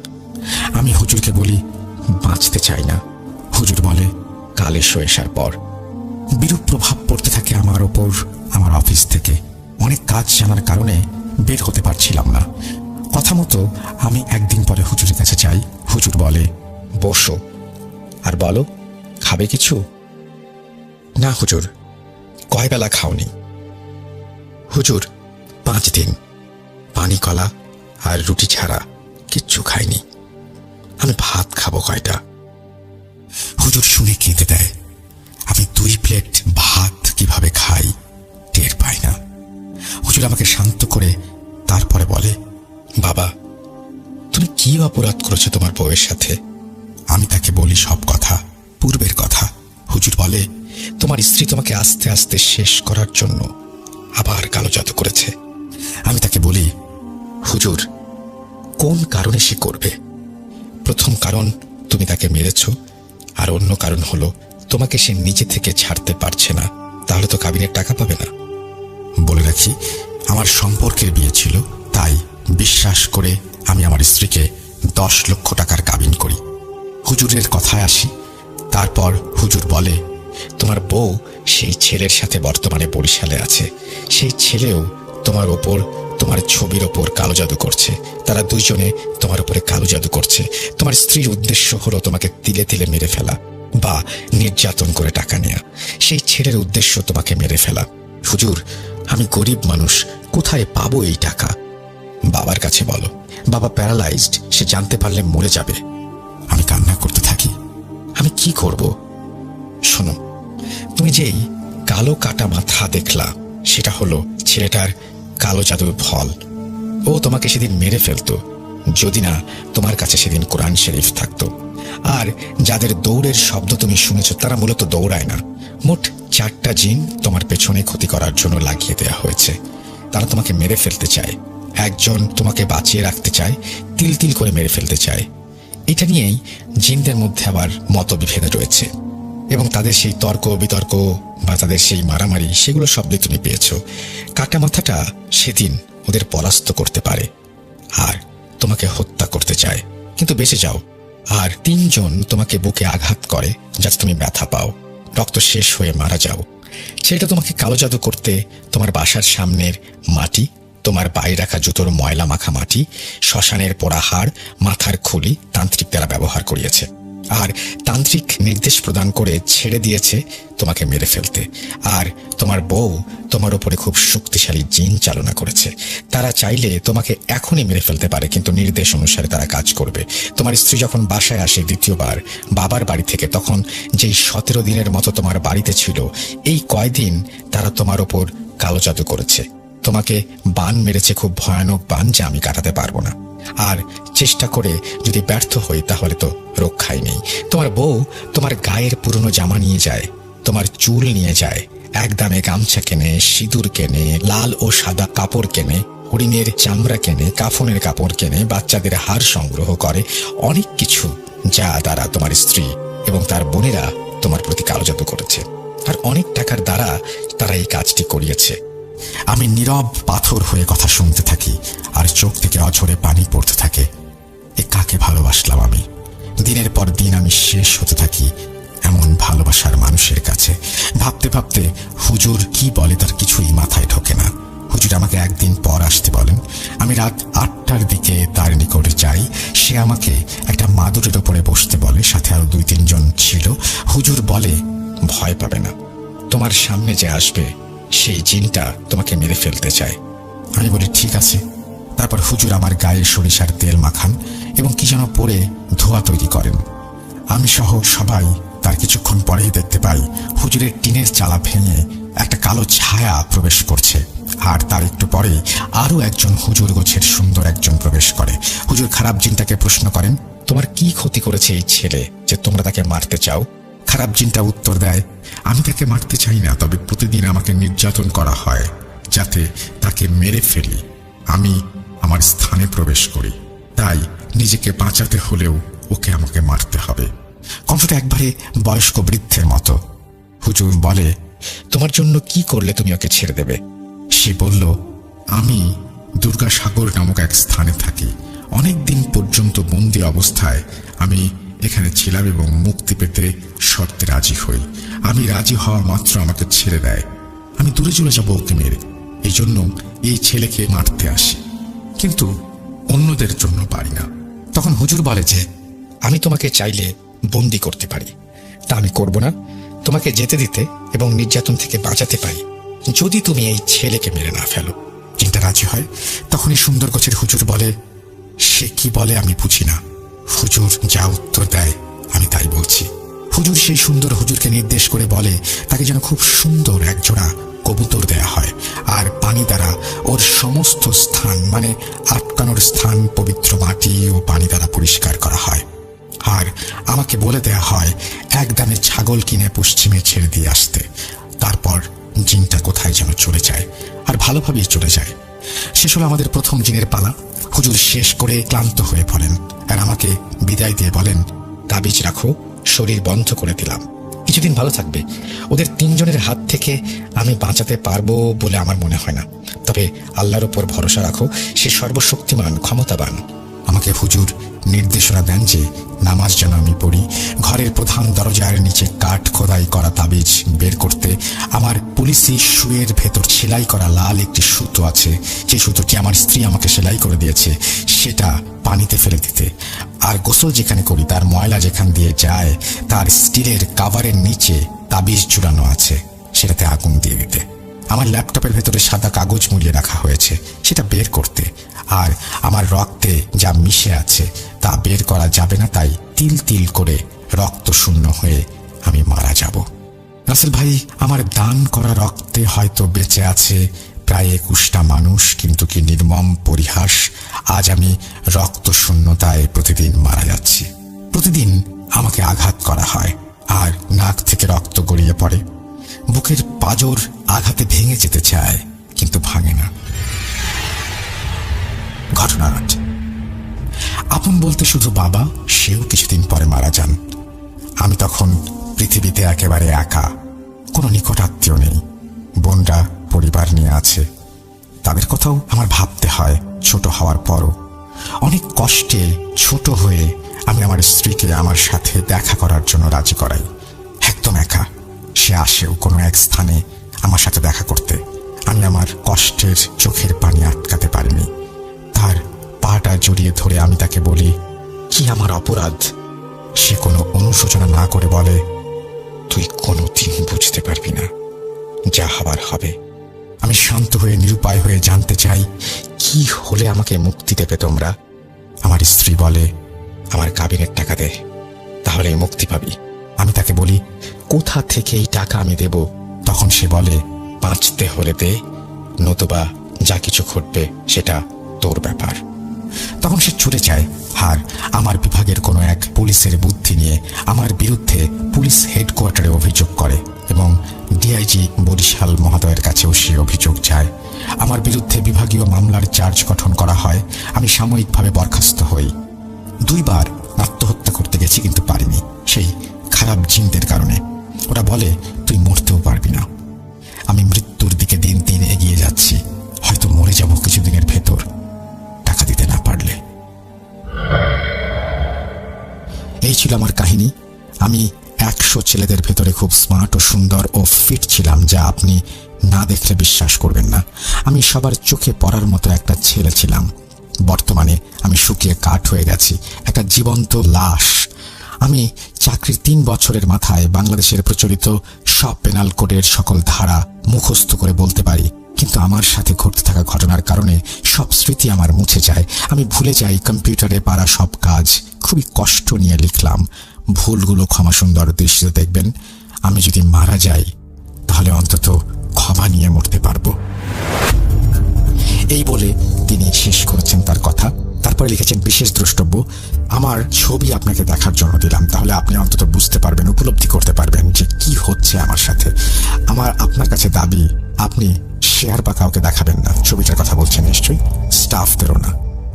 আমি হুজুরকে বলি, বাঁচতে চাই না। হুজুর বলে, কাল এসো, আসার পর। বিরূপ প্রভাব পড়তে থাকে আমার ওপর আমার অফিস থেকে। অনেক কাজ জানার কারণে বের হতে পারছিলাম না। কথা মতো আমি 1 দিন পরে হুজুরের কাছে যাই। হুজুর বলে, বসো আর বলো, খাবে কিছু? না হুজুর। কয় বেলা খাওনি? হুজুর, 5 দিন পানি কলা আর রুটি ছাড়া কিচ্ছু খাইনি। আমি ভাত খাবো কয়টা? হুজুর শুনে কেঁদে দেয়। আমি 2 প্লেট ভাত কিভাবে খাই টের পাই না। হুজুর আমাকে শান্ত করে তারপরে বলে, বাবা, তুমি কি অপরাধ করেছো তোমার বউয়ের সাথে? আমি তাকে বলি সব কথা, পূর্বের কথা। হুজুর বলে, তোমার স্ত্রী তোমাকে আস্তে আস্তে শেষ করার জন্য আবার কালো জাদু করেছে। আমি তাকে বলি, হুজুর, কোন কারণে সে করবে? প্রথম কারণ তুমি তাকে মেরেছ, আর অন্য কারণ হলো তোমাকে সে নিজে থেকে ছাড়তে পারছে না। তাহলে তো কাবিনের টাকা পাবে না। বলে রাখি, আমার সম্পর্কের বিয়ে ছিল, তাই বিশ্বাস করে আমি আমার স্ত্রীকে 10 লক্ষ টাকার কাবিন করি। হুজুরের কথায় আসি। তারপর হুজুর বলে, তোমার বউ সেই ছেলের সাথে বর্তমানে বরিশালে আছে। সেই ছেলেও তোমার ওপর, তোমার ছবির ওপর কালো জাদু করছে। তারা দুইজনে তোমার উপরে কালো জাদু করছে। তোমার স্ত্রীর উদ্দেশ্য হলো তোমাকে তিলে তিলে মেরে ফেলা বা নির্যাতন করে টাকা নেয়া। সেই ছেলের উদ্দেশ্য তোমাকে মেরে ফেলা। হুজুর, আমি গরিব মানুষ, কোথায় পাবো এই টাকা? বাবার কাছে বলো। বাবা প্যারালাইজড, সে জানতে পারলে মরে যাবে। আমি কান্না করতে থাকি। আমি কি করব? শোনো, তুমি যেই কালো কাটা মাথা দেখলা, সেটা হলো ছেলেটার কালো জাদুর ফল। ও তোমাকে সেদিন মেরে ফেলতো যদি না তোমার কাছে সেদিন কোরআন শরীফ থাকতো। আর যাদের দৌড়ের শব্দ তুমি শুনেছ, তারা মূলত দৌড়ায় না। মোট 4টা জিন তোমার পেছনে ক্ষতি করার জন্য লাগিয়ে দেওয়া হয়েছে। তারা তোমাকে মেরে ফেলতে চায়। একজন তোমাকে বাঁচিয়ে রাখতে চায়, তিল তিল করে মেরে ফেলতে চায়। এটা নিয়েই জিনদের মধ্যে আবার মতবিভেদ রয়েছে, এবং তাদের সেই তর্ক বিতর্ক বা তাদের সেই মারামারি, সেগুলো শব্দে তুমি পেয়েছ। কাটা মাথাটা সেদিন ওদের পরাস্ত করতে পারে আর তোমাকে হত্যা করতে চায়, কিন্তু বেঁচে যাও। আর 3 জন তোমাকে বুকে আঘাত করে যাতে তুমি ব্যথা পাও, রক্ত শেষ হয়ে মারা যাও। ছেলেটা তোমাকে কালো জাদু করতে তোমার বাসার সামনের মাটি, তোমার পায়ে রাখা জুতোর ময়লা মাখা মাটি, শ্মশানের পোড়া হাড়, মাথার খুলি তান্ত্রিক দ্বারা ব্যবহার করিয়েছে। আর তান্ত্রিক নির্দেশ প্রদান করে ছেড়ে দিয়েছে তোমাকে মেরে ফেলতে। আর তোমার বউ তোমার উপরে খুব শক্তিশালী জিন চালনা করেছে। তারা চাইলে তোমাকে এখনই মেরে ফেলতে পারে, কিন্তু নির্দেশ অনুসারে তারা কাজ করবে। তোমার স্ত্রী যখন বাসায় আসে দ্বিতীয়বার বাবার বাড়ি থেকে, তখন যেই 17 দিনের মতো তোমার বাড়িতে ছিল, এই কয়দিন তারা তোমার ওপর কালো জাদু করেছে। তোমাকে বান মেরেছে, খুব ভয়ানক বান, যা আমি কাটাতে পারবো না। আর চেষ্টা করে যদি ব্যর্থ হই তাহলে তো রক্ষাই নেই। তোমার বউ তোমার গায়ের পুরনো জামা নিয়ে যায়, তোমার চুল নিয়ে যায়, একদামে গামছা কেনে, সিঁদুর কেনে, লাল ও সাদা কাপড় কেনে, হরিণের চামড়া কেনে, কাফনের কাপড় কেনে, বাচ্চাদের হাড় সংগ্রহ করে, অনেক কিছু, যা দ্বারা তোমার স্ত্রী এবং তার বোনেরা তোমার প্রতি কালো জাদু করেছে। আর অনেক টাকার দ্বারা তারা এই কাজটি করিয়েছে। আমি নীরব পাথর হয়ে কথা শুনতে থাকি, আর চোখ থেকে অঝরে পানি পড়তে থাকে। এ কাকে ভালোবাসলাম আমি? দিনের পর দিন আমি শেষ হতে থাকি এমন ভালোবাসার মানুষের কাছে। ভাবতে ভাবতে হুজুর কি বলে তার কিছুই মাথায় ঢোকে না। হুজুর আমাকে একদিন পর আসতে বলেন। আমি রাত 8টার দিকে তার নিকটে যাই। সে আমাকে একটা মাদুরের ওপরে বসতে বলে, সাথে আরো 2-3 জন ছিল। হুজুর বলে, ভয় পাবে না, তোমার সামনে যে আসবে সেই জিনটা তোমাকে মেরে ফেলতে চায়। আমি বলি ঠিক আছে। তারপর হুজুর আমার গায়ে সরিষার তেল মাখান এবং কি যেন পরে ধোঁয়া তৈরি করেন। আমি সহ সবাই তার কিছুক্ষণ পরেই দেখতে পাই হুজুরের টিনের চালা ভেঙে একটা কালো ছায়া প্রবেশ করছে, আর তার একটু পরে আরো একজন হুজুর গোছের সুন্দর একজন প্রবেশ করে। হুজুর খারাপ জিনটাকে প্রশ্ন করেন, তোমার কি ক্ষতি করেছে এই ছেলে যে তোমরা তাকে মারতে চাও? খারাপ জিনটা উত্তর দেয়, আমি তাকে মারতে চাই না, তবে প্রতিদিন আমাকে নির্যাতন করা হয় যাতে তাকে মেরে ফেলি। আমি আমার স্থানে প্রবেশ করি, তাই নিজেকে বাঁচাতে হলেও ওকে আমাকে মারতে হবে। কণ্ঠটা একবারে বয়স্ক বৃদ্ধের মতো। হুজুর বলে, তোমার জন্য কি করলে তুমি ওকে ছেড়ে দেবে? সে বলল, আমি দুর্গাসাগর নামক এক স্থানে থাকি। অনেক দিন পর্যন্ত বন্দি অবস্থায় আমি এখানে ছিলাম এবং মুক্তি পেতে শর্তে রাজি হই। আমি রাজি হওয়া মাত্র আমাকে ছেড়ে দেয়। আমি দূরে চলে যাবো ওকে মেরে। এই জন্য এই ছেলেকে মারতে আসি, কিন্তু অন্যদের জন্য পারি না। তখন হুজুর বলে যে, আমি তোমাকে চাইলে বন্দি করতে পারি, তা আমি করব না। তোমাকে যেতে দিতে এবং নির্যাতন থেকে বাঁচাতে পারি যদি তুমি এই ছেলেকে মেরে না ফেলো। চিন্তা রাজি হয়। তখনই সুন্দর গোছের হুজুর বলে, সে কি বলে আমি বুঝি না। হুজুর যা উত্তর দেয় আমি তাই বলছি। হুজুর সেই সুন্দর হুজুরকে নির্দেশ করে বলে তাকে যেন খুব সুন্দর একজোড়া কবুতর দেয়া হয়, আর পানি দ্বারা ওর সমস্ত স্থান, মানে আটকানোর স্থান, পবিত্র মাটি ও পানি দ্বারা পরিষ্কার করা হয়। আর আমাকে বলে দেয়া হয় একদমে ছাগল কিনে পশ্চিমে ছেড়ে দিয়ে আসতে। তারপর জিনটা কোথায় যেন চলে যায়, আর ভালোভাবেই চলে যায়। শেষ হলো আমাদের প্রথম জিনের পালা। হুজুর শেষ করে ক্লান্ত হয়ে পড়েন, আর আমাকে বিদায় দিয়ে বলেন, তাবিজ রাখো, শরীর বন্ধ করে দিলাম, কিছুদিন ভালো থাকবে। ওদের 3 জনের হাত থেকে আমি বাঁচাতে পারবো বলে আমার মনে হয় না, তবে আল্লাহর উপর ভরসা রাখো, সে সর্বশক্তিমান, ক্ষমতাবান। আমাকে হুজুর নির্দেশনা দেন যে নামাজ যেন আমি পড়ি। ঘরের প্রধান দরজার নিচে কাঠ খোদাই করা তাবিজ বের করতে, আমার পুলিশি শুয়ের ভেতর সেলাই করা লাল একটি সুতো আছে, যে সুতোটি আমার স্ত্রী আমাকে সেলাই করে দিয়েছে, সেটা পানিতে ফেলে দিতে। আর গোসল যেখানে করি তার ময়লা যেখান দিয়ে যায় তার স্টিলের কাভারের নিচে তাবিজ ঝুলানো আছে, সেটাতে আগুন দিয়ে দিতে। আমার ল্যাপটপের ভেতরে সাদা কাগজ মুড়িয়ে রাখা হয়েছে, সেটা বের করতে। আর আমার রক্তে যা মিশে আছে তা বের করা যাবে না, তাই তিল তিল করে রক্ত শূন্য হয়ে আমি মারা যাব। রাসেল ভাই, আমার দান করা রক্তে হয়তো বেঁচে আছে প্রায় 21টা মানুষ, কিন্তু কি নির্মম পরিহাস, আজ আমি রক্ত শূন্যতায় প্রতিদিন মারা যাচ্ছি। প্রতিদিন আমাকে আঘাত করা হয়, আর নাক থেকে রক্ত গড়িয়ে পড়ে। বুকের পাঁজর আঘাতে ভেঙে যেতে চায়, কিন্তু ভাঙে না। ঘটনা 8। আপন বলতে শুধু বাবা, সেও কিছুদিন পরে মারা যান। আমি তখন পৃথিবীতে একেবারে একা, কোনো নিকট আত্মীয় নেই। বোনরা পরিবার নিয়ে আছে, তাদের কথাও আমার ভাবতে হয়। ছোট হওয়ার পরও অনেক কষ্টে ছোট হয়ে আমি আমার স্ত্রীকে আমার সাথে দেখা করার জন্য রাজি করাই। একদম একা। সে আসেও কোনো এক স্থানে আমার সাথে দেখা করতে। আমি আমার কষ্টের চোখের পানি আটকাতে পারিনি। তার পাটা জড়িয়ে ধরে আমি তাকে বলি, কি আমার অপরাধ? সে কোনো অনুশোচনা না করে বলে, তুই কোনোদিন বুঝতে পারবি না, যা হবার হবে। আমি শান্ত হয়ে নিরুপায় হয়ে জানতে চাই, কি হলে আমাকে মুক্তি দেবে তোমরা? আমার স্ত্রী বলে, আমার কাবিনের টাকা দে, তাহলে মুক্তি পাবি। আমি তাকে বলি, কোথা থেকে এই টাকা আমি দেব? তখন সে বলে, বাঁচতে হলে দে, নতুবা যা কিছু ঘটবে সেটা তোর ব্যাপার। তখন সে ছুটে যায়, আর আমার বিভাগের কোনো এক পুলিশের বুদ্ধি নিয়ে আমার বিরুদ্ধে পুলিশ হেডকোয়ার্টারে অভিযোগ করে, এবং ডিআইজি বরিশাল মহোদয়ের কাছেও সে অভিযোগ যায়। আমার বিরুদ্ধে বিভাগীয় মামলার চার্জ গঠন করা হয়। আমি সাময়িকভাবে বরখাস্ত হই। 2 বার আত্মহত্যা করতে গেছি, কিন্তু পারিনি, সেই খারাপ জিনদের কারণে। ওরা বলে, তুই মরতেও পারবি না। আমি মৃত্যুর দিকে দিন দিন এগিয়ে যাচ্ছি, হয়তো মরে যাব কিছুদিনের ভেতর টাকা দিতে না পারলে। এই ছিল আমার কাহিনী। আমি 100 ছেলেদের ভেতরে খুব স্মার্ট ও সুন্দর ও ফিট ছিলাম, যা আপনি না দেখলে বিশ্বাস করবেন না। আমি সবার চোখে পড়ার মতো একটা ছেলে ছিলাম। বর্তমানে আমি শুকিয়ে কাঠ হয়ে গেছি, একটা জীবন্ত লাশ। আমি চাকরির 3 বছরের মাথায় বাংলাদেশের প্রচলিত সব পেনাল কোডের সকল ধারা মুখস্থ করে বলতে পারি, কিন্তু আমার সাথে ঘটতে থাকা ঘটনার কারণে সব স্মৃতি আমার মুছে যায়। আমি ভুলে যাই কম্পিউটারে পারা সব কাজ। খুবই কষ্ট নিয়ে লিখলাম। ভুলগুলো ক্ষমা সুন্দর দৃষ্টিতে দেখবেন। আমি যদি মারা যাই তাহলে অন্তত ক্ষমা নিয়ে মরতে পারবো। এই বলে তিনি শেষ করেছেন তার কথা। তারপরে লিখেছেন, বিশেষ দ্রষ্টব্য, আমার ছবি আপনাকে দেখার জন্য দিলাম, তাহলে আপনি অন্তত বুঝতে পারবেন, উপলব্ধি করতে পারবেন যে কি হচ্ছে আমার সাথে। আপনার কাছে দাবি, আপনি শেয়ার বা কাউকে দেখাবেন না। ছবিটার কথা বলছেন নিশ্চয়ই, স্টাফদেরও না,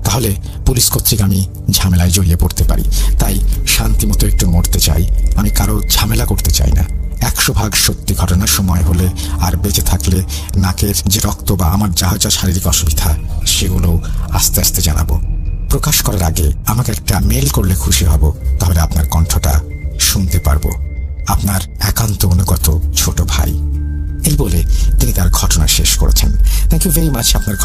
তাহলে পুলিশ কর্তৃক আমি ঝামেলায় জড়িয়ে পড়তে পারি। তাই শান্তি মতো একটু মরতে চাই। আমি কারো ঝামেলা করতে চাই না। 100% সত্যি ঘটনার সময় হলে আর বেঁচে থাকলে নাকের যে রক্ত বা আমার যা যা শারীরিক অসুবিধা সেগুলো আস্তে আস্তে জানাবো। প্রকাশ করার আগে আমাকে একটা মেল করলে খুশি হব, তাহলে আপনার কণ্ঠটা শুনতে পারবো। আপনার একান্ত অনুগত ছোট ভাই। এই বলে তিনি তার ঘটনা শেষ করেছেন। থ্যাংক ইউ ভেরি মাচ আপনার